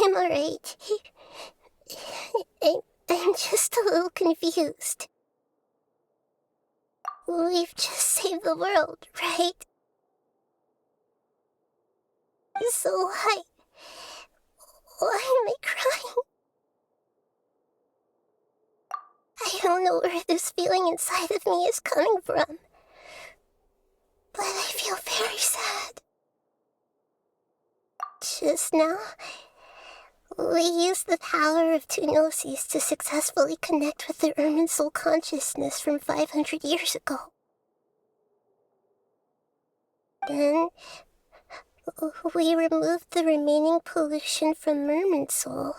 I'm alright. I'm just a little confused. We've just saved the world, right? So why am I crying? I don't know where this feeling inside of me is coming from, but I feel very sad. Just now, we used the power of two gnosis to successfully connect with the Ermin soul consciousness from 500 years ago. Then, we removed the remaining pollution from Merman soul.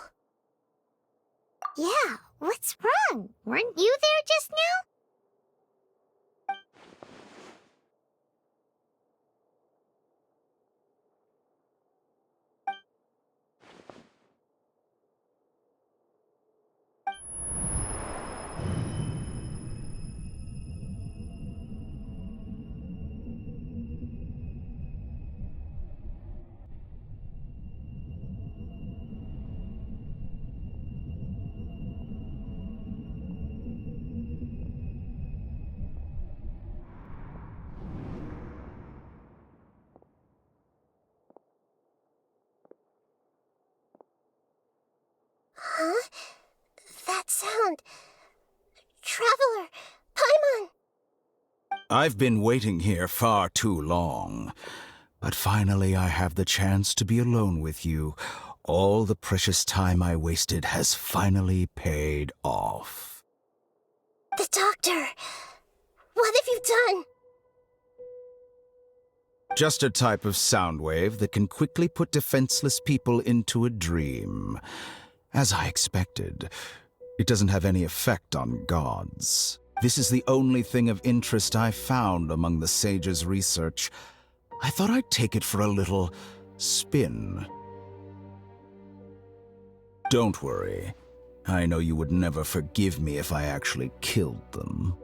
Yeah, what's wrong? Weren't you there just now? Huh? That sound. Traveler! Paimon! I've been waiting here far too long. But finally I have the chance to be alone with you. All the precious time I wasted has finally paid off. The doctor! What have you done? Just a type of sound wave that can quickly put defenseless people into a dream. As I expected, it doesn't have any effect on gods. This is the only thing of interest I found among the sage's research. I thought I'd take it for a little spin. Don't worry. I know you would never forgive me if I actually killed them.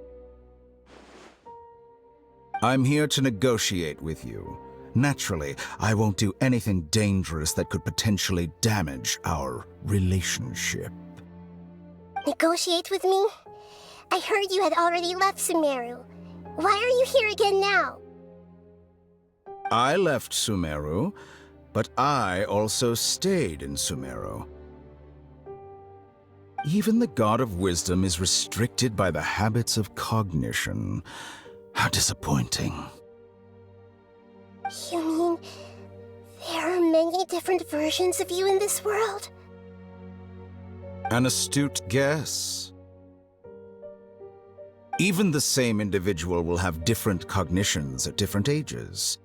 I'm here to negotiate with you. Naturally, I won't do anything dangerous that could potentially damage our relationship. Negotiate with me? I heard you had already left Sumeru. Why are you here again now? I left Sumeru, but I also stayed in Sumeru. Even the god of wisdom is restricted by the habits of cognition. How disappointing. You mean there are many different versions of you in this world? An astute guess. Even the same individual will have different cognitions at different ages.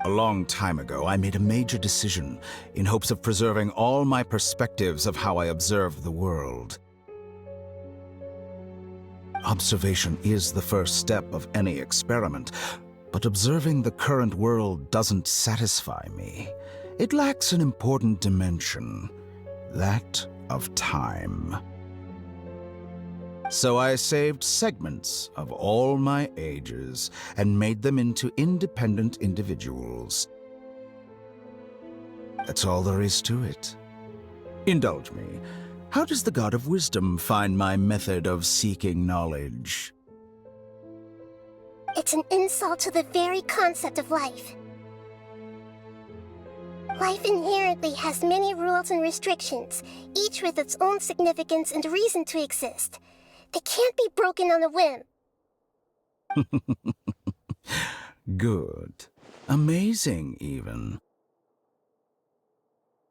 A long time ago, I made a major decision in hopes of preserving all my perspectives of how I observe the world. Observation is the first step of any experiment, but observing the current world doesn't satisfy me. It lacks an important dimension, that of time. So I saved segments of all my ages and made them into independent individuals. That's all there is to it. Indulge me. How does the god of wisdom find my method of seeking knowledge? It's an insult to the very concept of life. Life inherently has many rules and restrictions, each with its own significance and reason to exist. They can't be broken on a whim. Good. Amazing, even.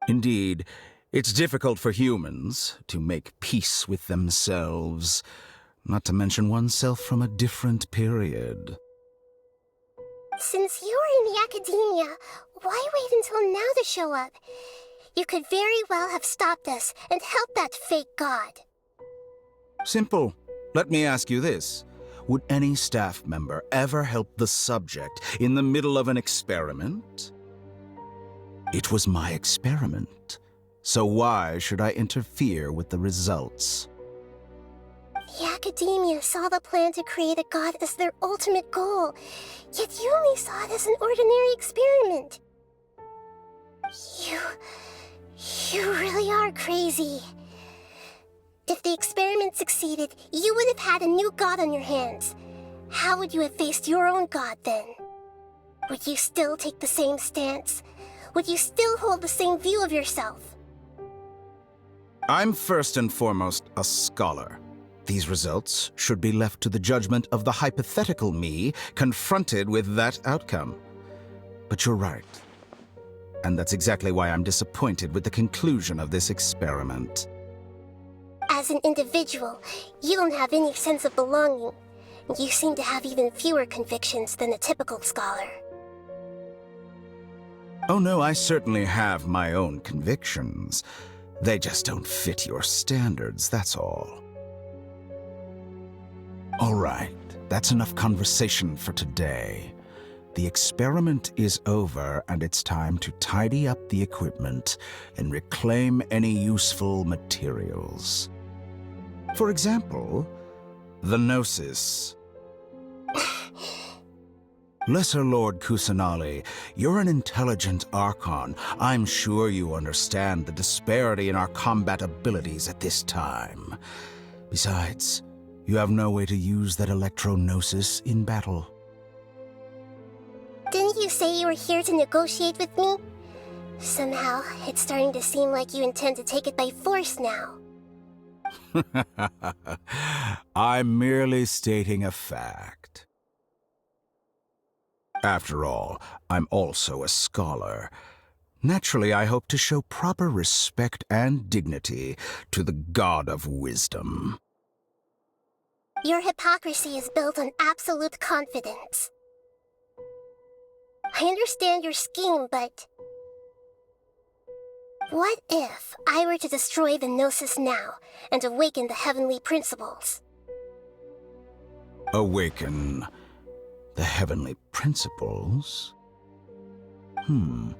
Indeed, it's difficult for humans to make peace with themselves, not to mention oneself from a different period. Since you were in the academia, why wait until now to show up? You could very well have stopped us and helped that fake god. Simple. Let me ask you this. Would any staff member ever help the subject in the middle of an experiment? It was my experiment. So why should I interfere with the results? The academia saw the plan to create a god as their ultimate goal, yet you only saw it as an ordinary experiment. You really are crazy. If the experiment succeeded, you would have had a new god on your hands. How would you have faced your own god then? Would you still take the same stance? Would you still hold the same view of yourself? I'm first and foremost a scholar. These results should be left to the judgment of the hypothetical me confronted with that outcome. But you're right. And that's exactly why I'm disappointed with the conclusion of this experiment. As an individual, you don't have any sense of belonging. You seem to have even fewer convictions than a typical scholar. Oh no, I certainly have my own convictions. They just don't fit your standards, that's all. All right, that's enough conversation for today. The experiment is over, and it's time to tidy up the equipment and reclaim any useful materials. For example, the gnosis. Lesser Lord Kusanali, you're an intelligent Archon. I'm sure you understand the disparity in our combat abilities at this time. Besides, you have no way to use that electro-gnosis in battle. Didn't you say you were here to negotiate with me? Somehow, it's starting to seem like you intend to take it by force now. I'm merely stating a fact. After all, I'm also a scholar. Naturally, I hope to show proper respect and dignity to the God of Wisdom. Your hypocrisy is built on absolute confidence. I understand your scheme, but... what if I were to destroy the Gnosis now and awaken the heavenly principles? Awaken the heavenly principles? Do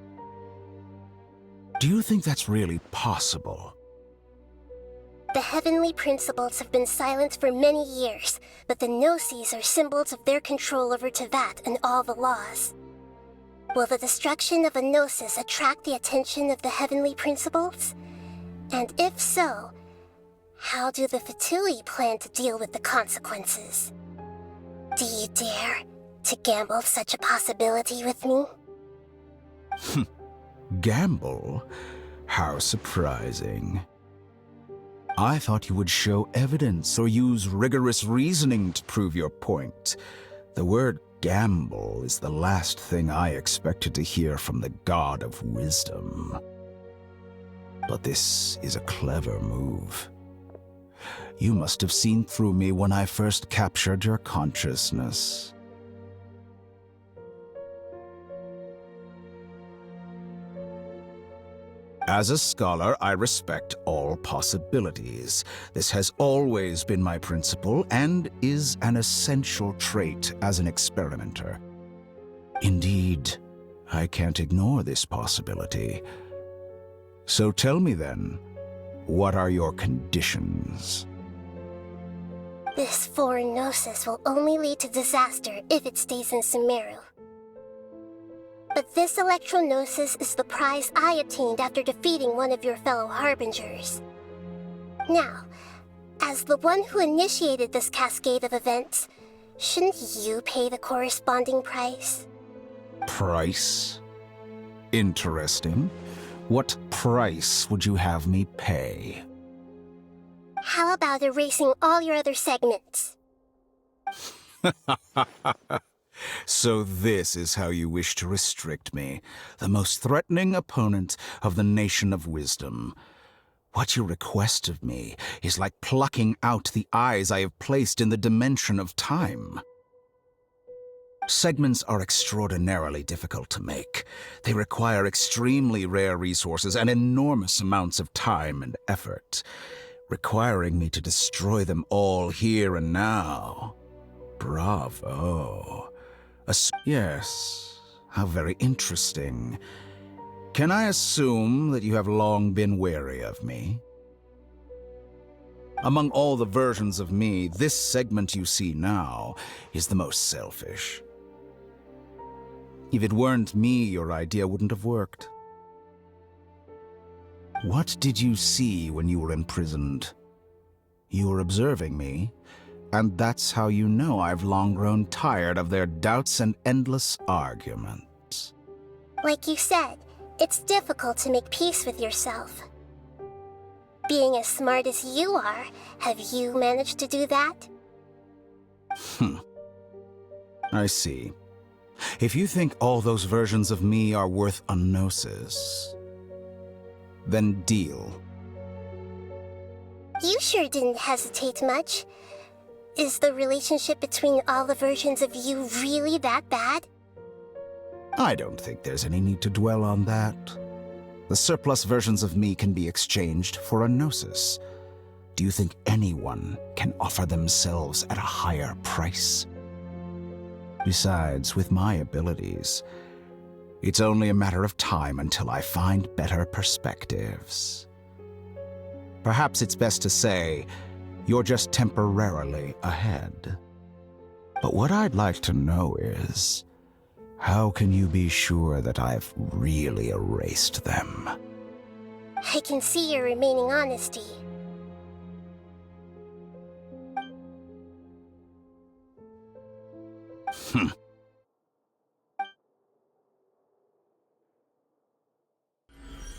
you think that's really possible? The heavenly principles have been silent for many years, but the Gnosis are symbols of their control over Tevat and all the laws. Will the destruction of a Gnosis attract the attention of the heavenly principles? And if so, how do the Fatui plan to deal with the consequences? Do you dare to gamble such a possibility with me? Gamble? How surprising. I thought you would show evidence or use rigorous reasoning to prove your point. The word gamble is the last thing I expected to hear from the God of Wisdom. But this is a clever move. You must have seen through me when I first captured your consciousness. As a scholar, I respect all possibilities. This has always been my principle and is an essential trait as an experimenter. Indeed, I can't ignore this possibility. So tell me then, what are your conditions? This foreign Gnosis will only lead to disaster if it stays in Sumeru. But this electro-gnosis is the prize I obtained after defeating one of your fellow Harbingers. Now, as the one who initiated this cascade of events, shouldn't you pay the corresponding price? Price? Interesting. What price would you have me pay? How about erasing all your other segments? So this is how you wish to restrict me, the most threatening opponent of the Nation of Wisdom. What you request of me is like plucking out the eyes I have placed in the dimension of time. Segments are extraordinarily difficult to make. They require extremely rare resources and enormous amounts of time and effort, requiring me to destroy them all here and now. Bravo. Yes, how very interesting. Can I assume that you have long been wary of me? Among all the versions of me, this segment you see now is the most selfish. If it weren't me, your idea wouldn't have worked. What did you see when you were imprisoned? You were observing me, and that's how you know I've long grown tired of their doubts and endless arguments. Like you said, it's difficult to make peace with yourself. Being as smart as you are, have you managed to do that? I see. If you think all those versions of me are worth a gnosis, then deal. You sure didn't hesitate much. Is the relationship between all the versions of you really that bad? I don't think there's any need to dwell on that. The surplus versions of me can be exchanged for a gnosis. Do you think anyone can offer themselves at a higher price? Besides, with my abilities, it's only a matter of time until I find better perspectives. Perhaps it's best to say, you're just temporarily ahead. But what I'd like to know is, how can you be sure that I've really erased them? I can see your remaining honesty.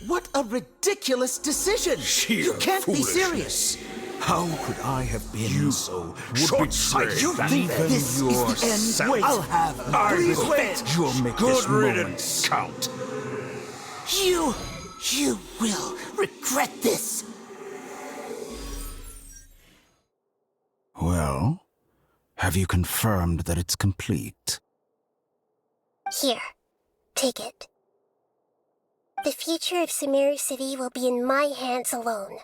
What a ridiculous decision! You can't be serious! How could I have been so short-sighted? You think this is the end? Wait, I'll have Please wait! You'll make this moment count. You will regret this! Well, have you confirmed that it's complete? Here, take it. The future of Sumeru City will be in my hands alone.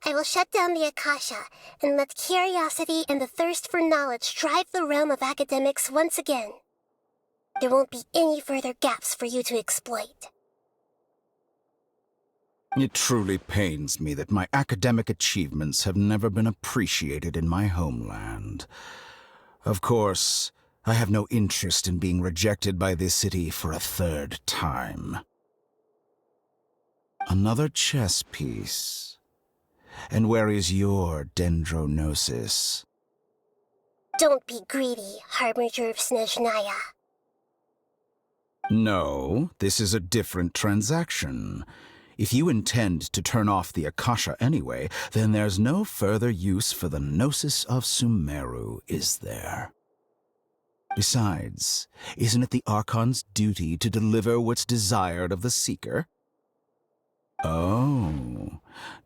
I will shut down the Akasha and let curiosity and the thirst for knowledge drive the realm of academics once again. There won't be any further gaps for you to exploit. It truly pains me that my academic achievements have never been appreciated in my homeland. Of course, I have no interest in being rejected by this city for a third time. Another chess piece. And where is your dendronosis? Don't be greedy, Harbinger of Snezhnaya. No, this is a different transaction. If you intend to turn off the Akasha anyway, then there's no further use for the gnosis of Sumeru, is there? Besides, isn't it the Archon's duty to deliver what's desired of the Seeker? Oh,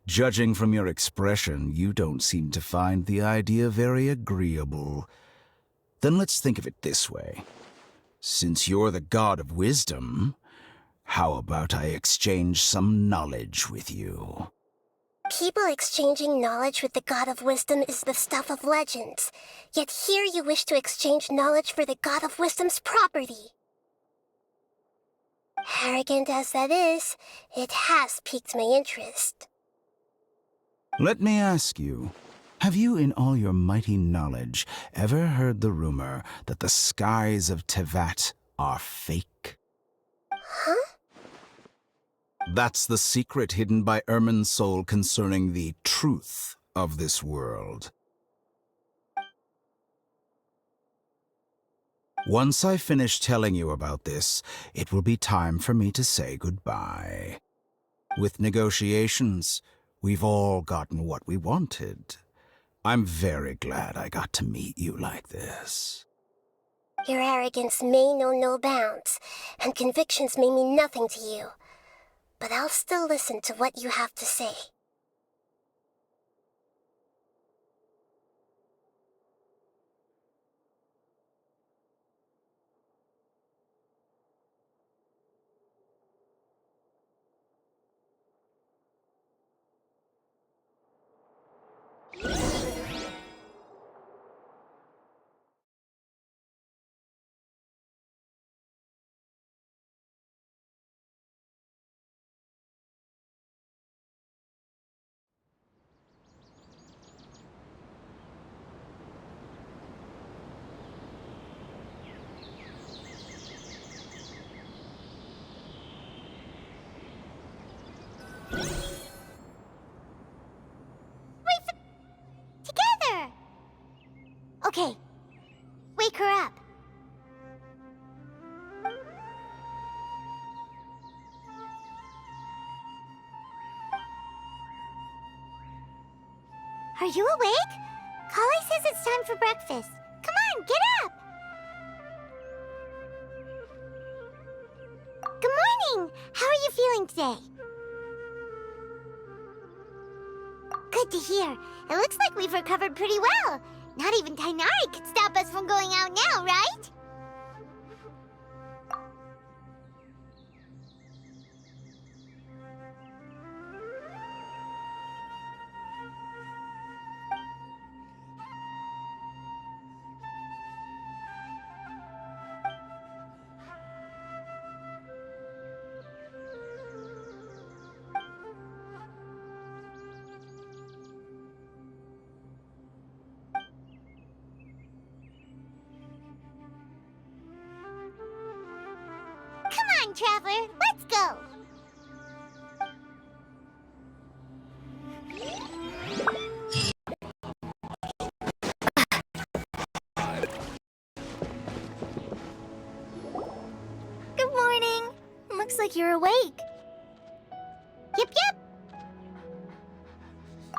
judging from your expression, you don't seem to find the idea very agreeable. Then let's think of it this way. Since you're the god of wisdom, how about I exchange some knowledge with you? People exchanging knowledge with the god of wisdom is the stuff of legends. Yet here you wish to exchange knowledge for the god of wisdom's property. Arrogant as that is, it has piqued my interest. Let me ask you, have you in all your mighty knowledge ever heard the rumor that the skies of Tevat are fake? Huh? That's the secret hidden by Ermin's soul concerning the truth of this world. Once I finish telling you about this, it will be time for me to say goodbye. With negotiations, we've all gotten what we wanted. I'm very glad I got to meet you like this. Your arrogance may know no bounds, and convictions may mean nothing to you. But I'll still listen to what you have to say. Okay. Wake her up. Are you awake? Kale says it's time for breakfast. Come on, get up! Good morning! How are you feeling today? Good to hear. It looks like we've recovered pretty well. Not even Tainari could stop us from going out now, right? Come on, Traveler, let's go! Good morning! Looks like you're awake. Yep, yep!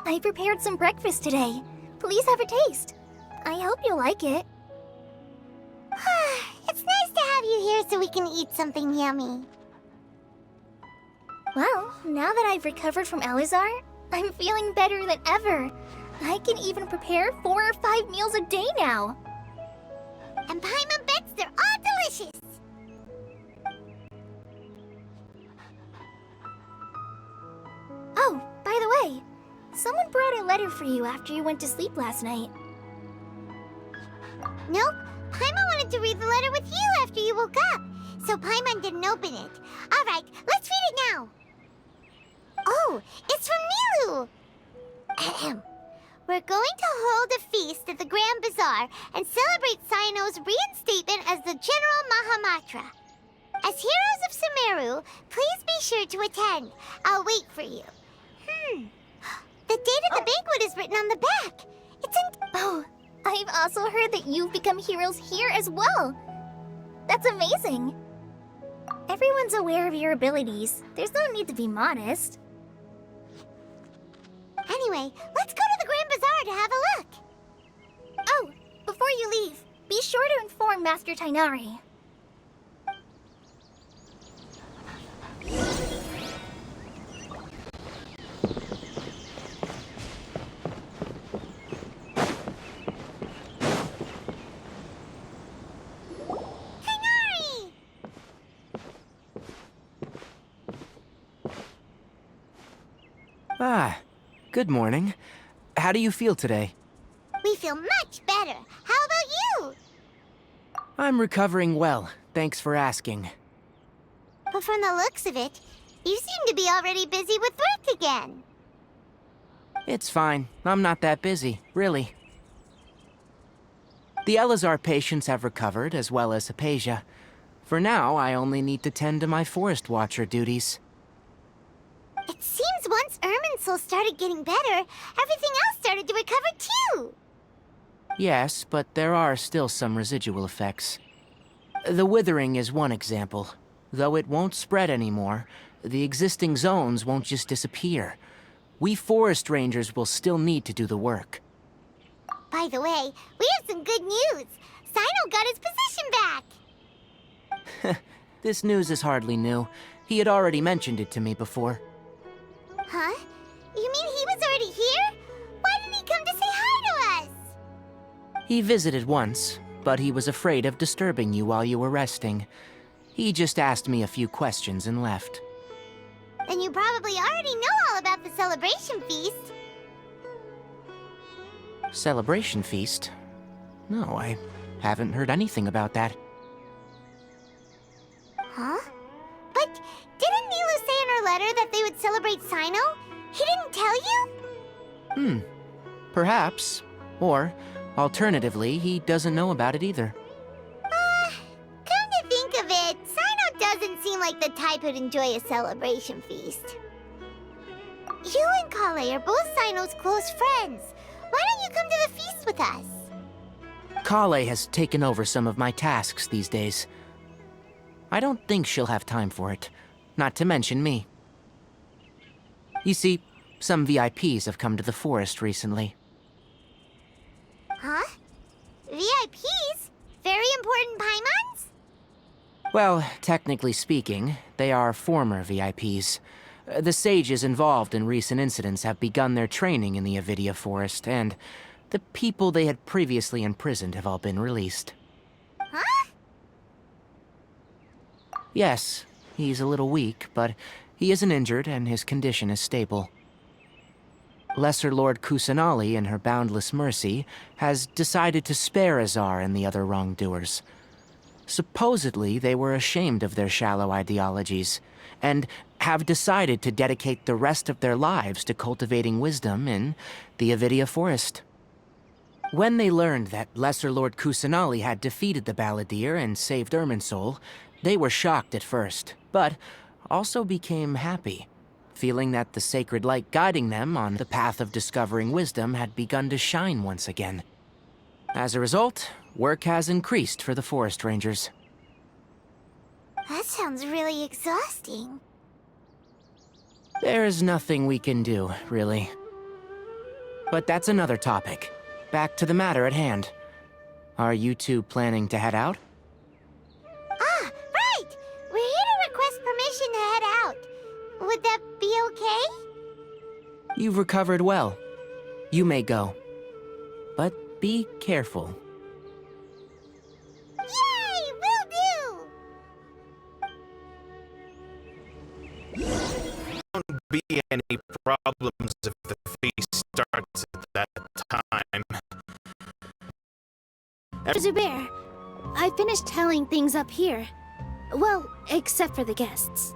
I prepared some breakfast today. Please have a taste. I hope you'll like it. It's nice to have you here so we can eat something yummy. Well, now that I've recovered from Elazar, I'm feeling better than ever. I can even prepare 4 or 5 meals a day now. And Paimon bets they're all delicious. Oh, by the way, someone brought a letter for you after you went to sleep last night. Nope, Paimon wanted to read the letter with you after you woke up, so Paimon didn't open it. All right, let's read it now. Oh, it's from Nilu. Ahem. We're going to hold a feast at the Grand Bazaar and celebrate Cyano's reinstatement as the General Mahamatra. As heroes of Sumeru, please be sure to attend. I'll wait for you. The date of the banquet is written on the back. It's in... Oh, I've also heard that you've become heroes here as well. That's amazing. Everyone's aware of your abilities. There's no need to be modest. Anyway, let's go to the Grand Bazaar to have a look. Oh, before you leave, be sure to inform Master Tainari. Tainari! Ah, good morning. How do you feel today? We feel much better. How about you? I'm recovering well, thanks for asking. But from the looks of it, you seem to be already busy with work again. It's fine. I'm not that busy, really. The Elazar patients have recovered, as well as Hypatia. For now, I only need to tend to my Forest Watcher duties. It seems once Irminsul started getting better, everything else started to recover too. Yes, but there are still some residual effects. The withering is one example. Though it won't spread anymore, the existing zones won't just disappear. We forest rangers will still need to do the work. By the way, we have some good news. Sino got his position back. This news is hardly new. He had already mentioned it to me before. Huh? You mean he was already here? Why didn't he come to say hi to us? He visited once, but he was afraid of disturbing you while you were resting. He just asked me a few questions and left. Then you probably already know all about the celebration feast. Celebration feast? No, I haven't heard anything about that. Huh? But didn't Nilu say in her letter that they would celebrate Sino? He didn't tell you? Perhaps. Or, alternatively, he doesn't know about it either. Come to think of it, Sino doesn't seem like the type who'd enjoy a celebration feast. You and Kale are both Sino's close friends. Why don't you come to the feast with us? Kale has taken over some of my tasks these days. I don't think she'll have time for it, not to mention me. You see, some VIPs have come to the forest recently. Huh? VIPs? Very important Paimons? Well, technically speaking, they are former VIPs. The sages involved in recent incidents have begun their training in the Avidia Forest, and the people they had previously imprisoned have all been released. Huh? Yes, he's a little weak, but he isn't injured and his condition is stable. Lesser Lord Kusanali, in her boundless mercy, has decided to spare Azar and the other wrongdoers. Supposedly, they were ashamed of their shallow ideologies, and have decided to dedicate the rest of their lives to cultivating wisdom in the Avidia Forest. When they learned that Lesser Lord Kusanali had defeated the Balladeer and saved Irminsul, they were shocked at first, but also became happy, feeling that the sacred light guiding them on the path of discovering wisdom had begun to shine once again. As a result, work has increased for the forest rangers. That sounds really exhausting. There's nothing we can do, really. But that's another topic. Back to the matter at hand. Are you two planning to head out? Ah, right! We're here to request permission to head out. Would that be okay? You've recovered well. You may go. But be careful. Yay! Will do! Won't be any problems if the feast starts at that time. Zubair, I finished telling things up here. Well, except for the guests.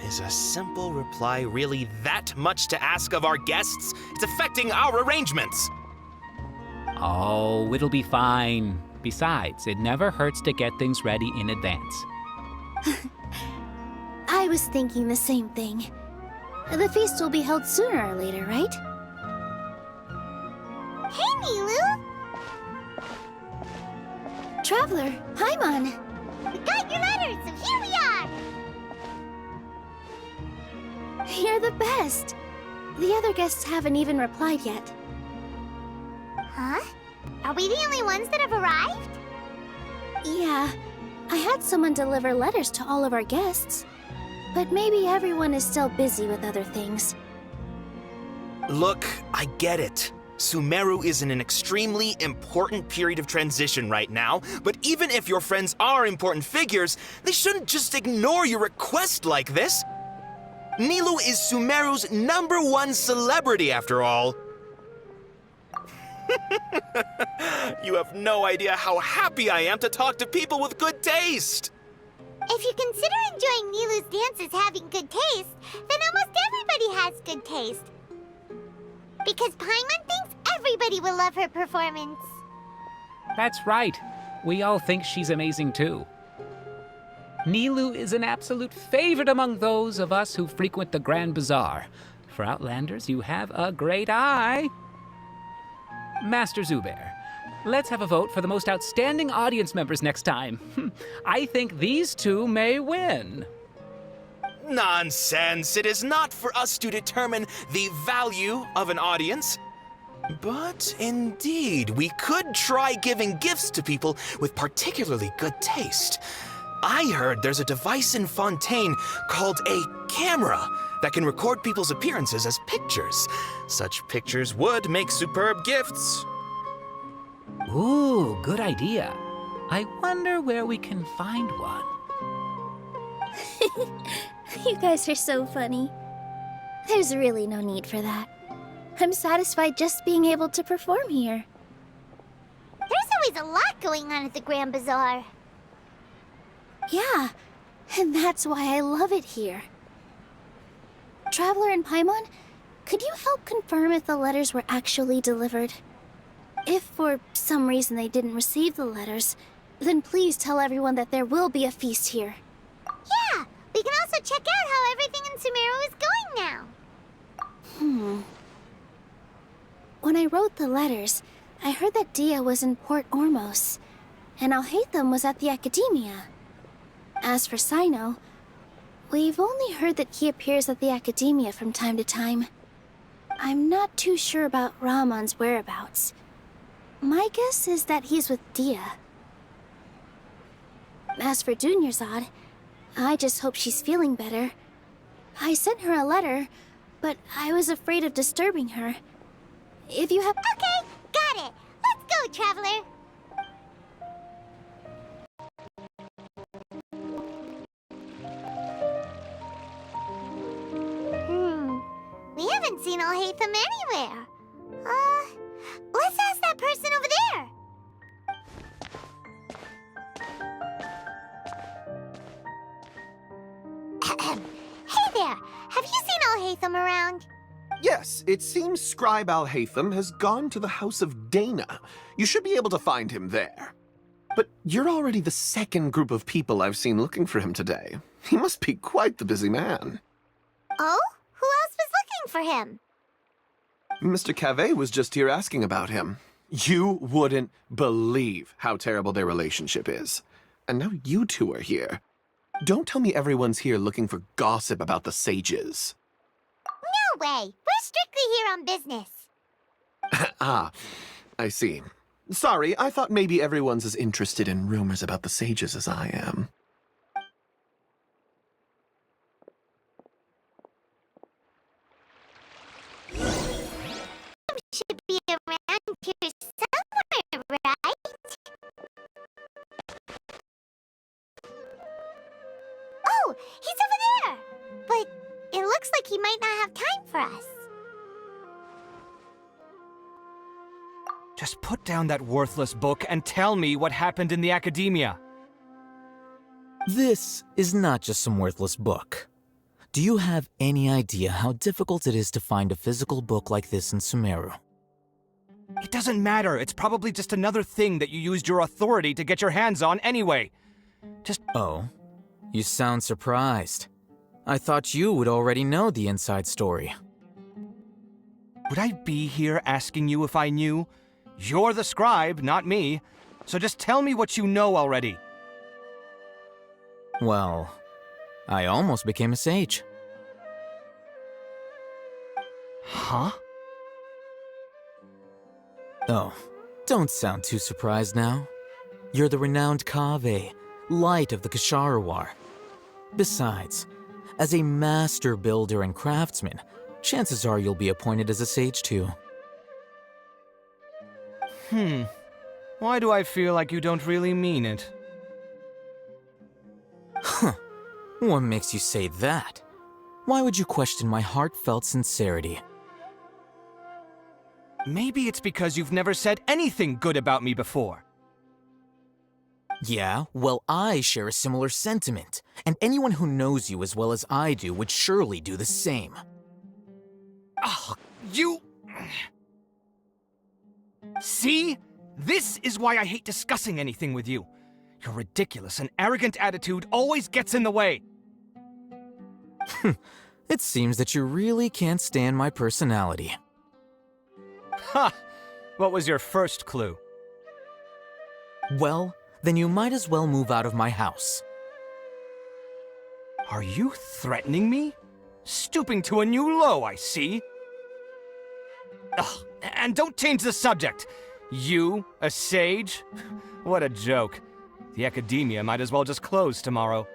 Is a simple reply really that much to ask of our guests? It's affecting our arrangements. Oh, it'll be fine. Besides, it never hurts to get things ready in advance. I was thinking the same thing. The feast will be held sooner or later, right? Hey, Nilu! Traveler, Paimon! We got your letters, so here we are! You're the best! The other guests haven't even replied yet. Huh? Are we the only ones that have arrived? Yeah, I had someone deliver letters to all of our guests. But maybe everyone is still busy with other things. Look, I get it. Sumeru is in an extremely important period of transition right now, but even if your friends are important figures, they shouldn't just ignore your request like this. Nilu is Sumeru's #1 celebrity, after all. You have no idea how happy I am to talk to people with good taste. If you consider enjoying Nilu's dances having good taste, then almost everybody has good taste. Because Paimon thinks everybody will love her performance. That's right. We all think she's amazing too. Nilu is an absolute favorite among those of us who frequent the Grand Bazaar. For Outlanders, you have a great eye. Master Zubair, let's have a vote for the most outstanding audience members next time. I think these two may win. Nonsense! It is not for us to determine the value of an audience. But indeed, we could try giving gifts to people with particularly good taste. I heard there's a device in Fontaine called a camera that can record people's appearances as pictures. Such pictures would make superb gifts. Ooh, good idea. I wonder where we can find one. You guys are so funny. There's really no need for that. I'm satisfied just being able to perform here. There's always a lot going on at the Grand Bazaar. Yeah, and that's why I love it here. Traveler and Paimon, could you help confirm if the letters were actually delivered? If for some reason they didn't receive the letters, then please tell everyone that there will be a feast here. Yeah, we can also check out how everything in Sumeru is going now. When I wrote the letters, I heard that Dia was in Port Ormos, and Alhaitham was at the Academia. As for Sino, we've only heard that he appears at the Academia from time to time. I'm not too sure about Rahman's whereabouts. My guess is that he's with Dia. As for Dunyarzad, I just hope she's feeling better. I sent her a letter, but I was afraid of disturbing her. If you have— Okay, got it. Let's go, Traveler. We haven't seen Alhaitham anywhere. Let's ask that person over there. Hey there, have you seen Alhaitham around? Yes, it seems Scribe Alhaitham has gone to the house of Dana. You should be able to find him there. But you're already the second group of people I've seen looking for him today. He must be quite the busy man. Oh? Who else was looking for him? Mr. Cave was just here asking about him. You wouldn't believe how terrible their relationship is. And now you two are here. Don't tell me everyone's here looking for gossip about the sages. No way! We're strictly here on business. Ah, I see. Sorry, I thought maybe everyone's as interested in rumors about the sages as I am. Should be around here somewhere, right? Oh, he's over there! But it looks like he might not have time for us. Just put down that worthless book and tell me what happened in the Academia. This is not just some worthless book. Do you have any idea how difficult it is to find a physical book like this in Sumeru? It doesn't matter. It's probably just another thing that you used your authority to get your hands on anyway. Oh, you sound surprised. I thought you would already know the inside story. Would I be here asking you if I knew? You're the scribe, not me. So just tell me what you know already. Well, I almost became a sage. Huh? Oh, don't sound too surprised now. You're the renowned Kaveh, light of the Ksharawar. Besides, as a master builder and craftsman, chances are you'll be appointed as a sage too. Why do I feel like you don't really mean it? Huh. What makes you say that? Why would you question my heartfelt sincerity? Maybe it's because you've never said anything good about me before. Yeah, well, I share a similar sentiment, and anyone who knows you as well as I do would surely do the same. Ugh, you... See? This is why I hate discussing anything with you. Your ridiculous and arrogant attitude always gets in the way. It seems that you really can't stand my personality. Ha! What was your first clue? Well, then you might as well move out of my house. Are you threatening me? Stooping to a new low, I see. Ugh, and don't change the subject. You, a sage? What a joke. The Academia might as well just close tomorrow.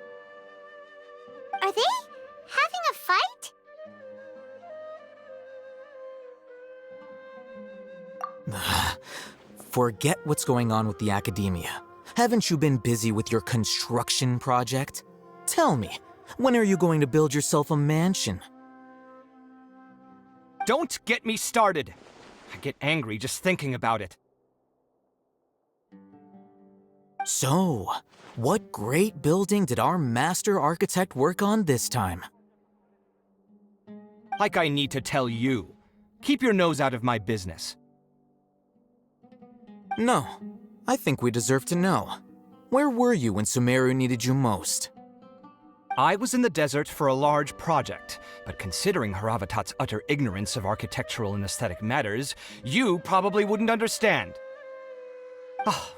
Are they having a fight? Forget what's going on with the Academia. Haven't you been busy with your construction project? Tell me, when are you going to build yourself a mansion? Don't get me started. I get angry just thinking about it. So, what great building did our master architect work on this time? Like I need to tell you. Keep your nose out of my business. No, I think we deserve to know. Where were you when Sumeru needed you most? I was in the desert for a large project, but considering Haravatat's utter ignorance of architectural and aesthetic matters, you probably wouldn't understand.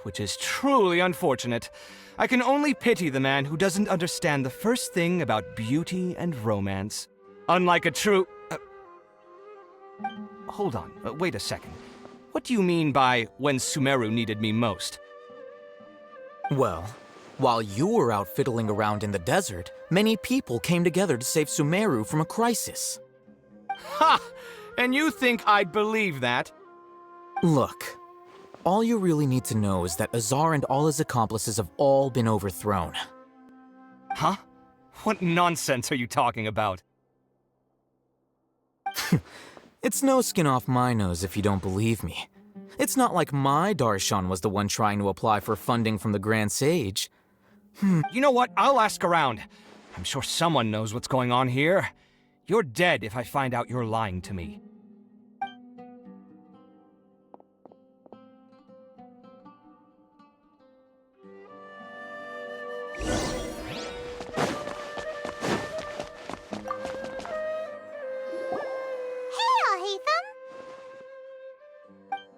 Which is truly unfortunate. I can only pity the man who doesn't understand the first thing about beauty and romance. Unlike a true... Hold on, wait a second. What do you mean by when Sumeru needed me most? Well, while you were out fiddling around in the desert, many people came together to save Sumeru from a crisis. Ha! And you think I'd believe that? Look, all you really need to know is that Azar and all his accomplices have all been overthrown. Huh? What nonsense are you talking about? It's no skin off my nose if you don't believe me. It's not like my Darshan was the one trying to apply for funding from the Grand Sage. You know what? I'll ask around. I'm sure someone knows what's going on here. You're dead if I find out you're lying to me.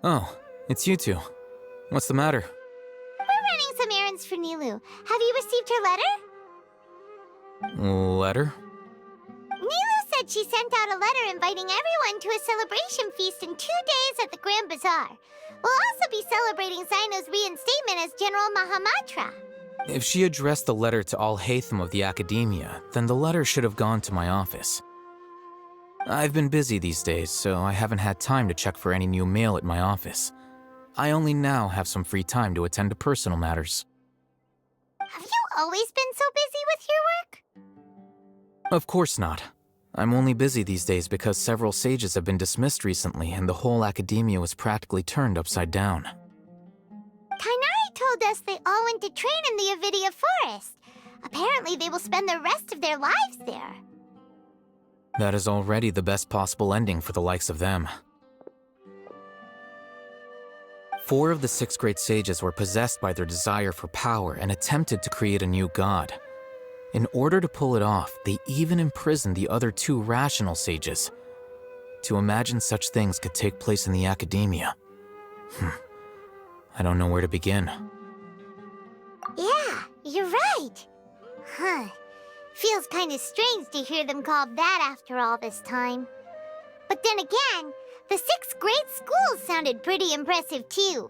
Oh, it's you two. What's the matter? We're running some errands for Nilou. Have you received her letter? Letter? Nilou said she sent out a letter inviting everyone to a celebration feast in 2 days at the Grand Bazaar. We'll also be celebrating Zaino's reinstatement as General Mahamatra. If she addressed the letter to all Haytham of the Academia, then the letter should have gone to my office. I've been busy these days, so I haven't had time to check for any new mail at my office. I only now have some free time to attend to personal matters. Have you always been so busy with your work? Of course not. I'm only busy these days because several sages have been dismissed recently and the whole academia was practically turned upside down. Kainari told us they all went to train in the Avidia Forest. Apparently they will spend the rest of their lives there. That is already the best possible ending for the likes of them. 4 of the 6 great sages were possessed by their desire for power and attempted to create a new god. In order to pull it off, they even imprisoned the other 2 rational sages. To imagine such things could take place in the academia. I don't know where to begin. Yeah, you're right. Feels kind of strange to hear them called that after all this time. But then again, the 6 great schools sounded pretty impressive too.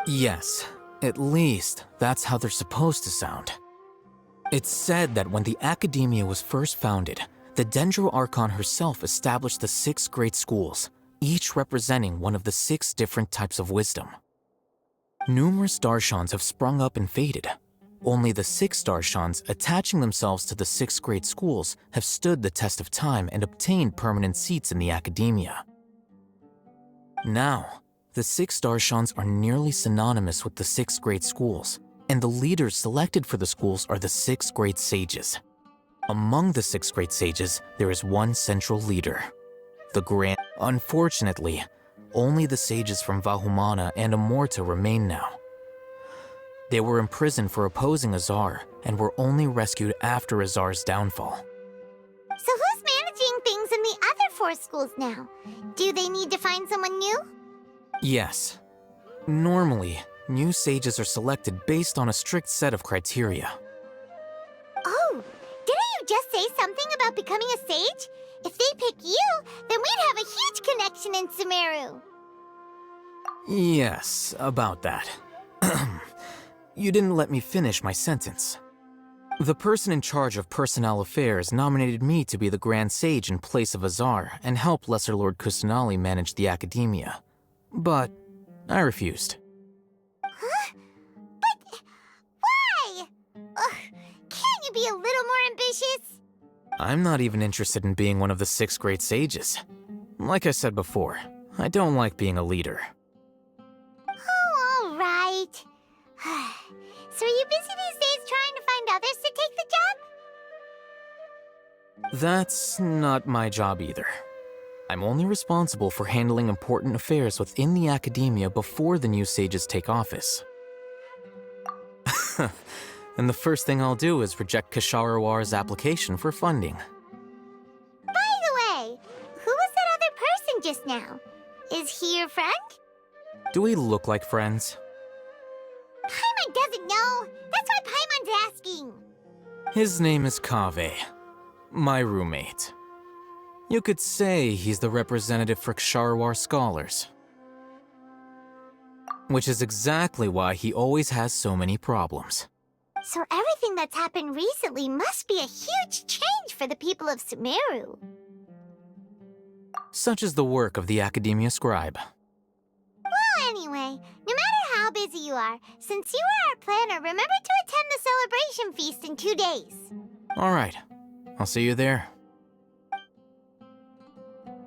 Yes, at least that's how they're supposed to sound. It's said that when the Academia was first founded, the Dendro Archon herself established the 6 great schools, each representing one of the 6 different types of wisdom. Numerous Darshans have sprung up and faded. Only the 6 Darshans attaching themselves to the 6 great schools have stood the test of time and obtained permanent seats in the Academia. Now, the 6 Darshans are nearly synonymous with the 6 great schools, and the leaders selected for the schools are the 6 great sages. Among the 6 great sages, there is one central leader, the Grand. Unfortunately, only the sages from Vahumana and Amorta remain now. They were imprisoned for opposing Azar and were only rescued after Azar's downfall. So who's managing things in the other 4 schools now? Do they need to find someone new? Yes. Normally, new sages are selected based on a strict set of criteria. Oh, didn't you just say something about becoming a sage? If they pick you, then we'd have a huge connection in Sumeru. Yes, about that. You didn't let me finish my sentence. The person in charge of personnel affairs nominated me to be the Grand Sage in place of Azar and help Lesser Lord Kusanali manage the Academia. But I refused. Huh? But why? Can't you be a little more ambitious? I'm not even interested in being one of the 6 great sages. Like I said before, I don't like being a leader. Oh, all right. So are you busy these days trying to find others to take the job? That's not my job either. I'm only responsible for handling important affairs within the Academia before the new sages take office. And the first thing I'll do is reject Kasharawar's application for funding. By the way, who was that other person just now? Is he your friend? Do we look like friends? Paimon doesn't know. That's why Paimon's asking. His name is Kaveh, my roommate. You could say he's the representative for Ksharawar scholars. Which is exactly why he always has so many problems. So everything that's happened recently must be a huge change for the people of Sumeru. Such is the work of the Academia Scribe. Well, anyway, no matter how busy you are, since you are our planner, remember to attend the celebration feast in 2 days. All right, I'll see you there.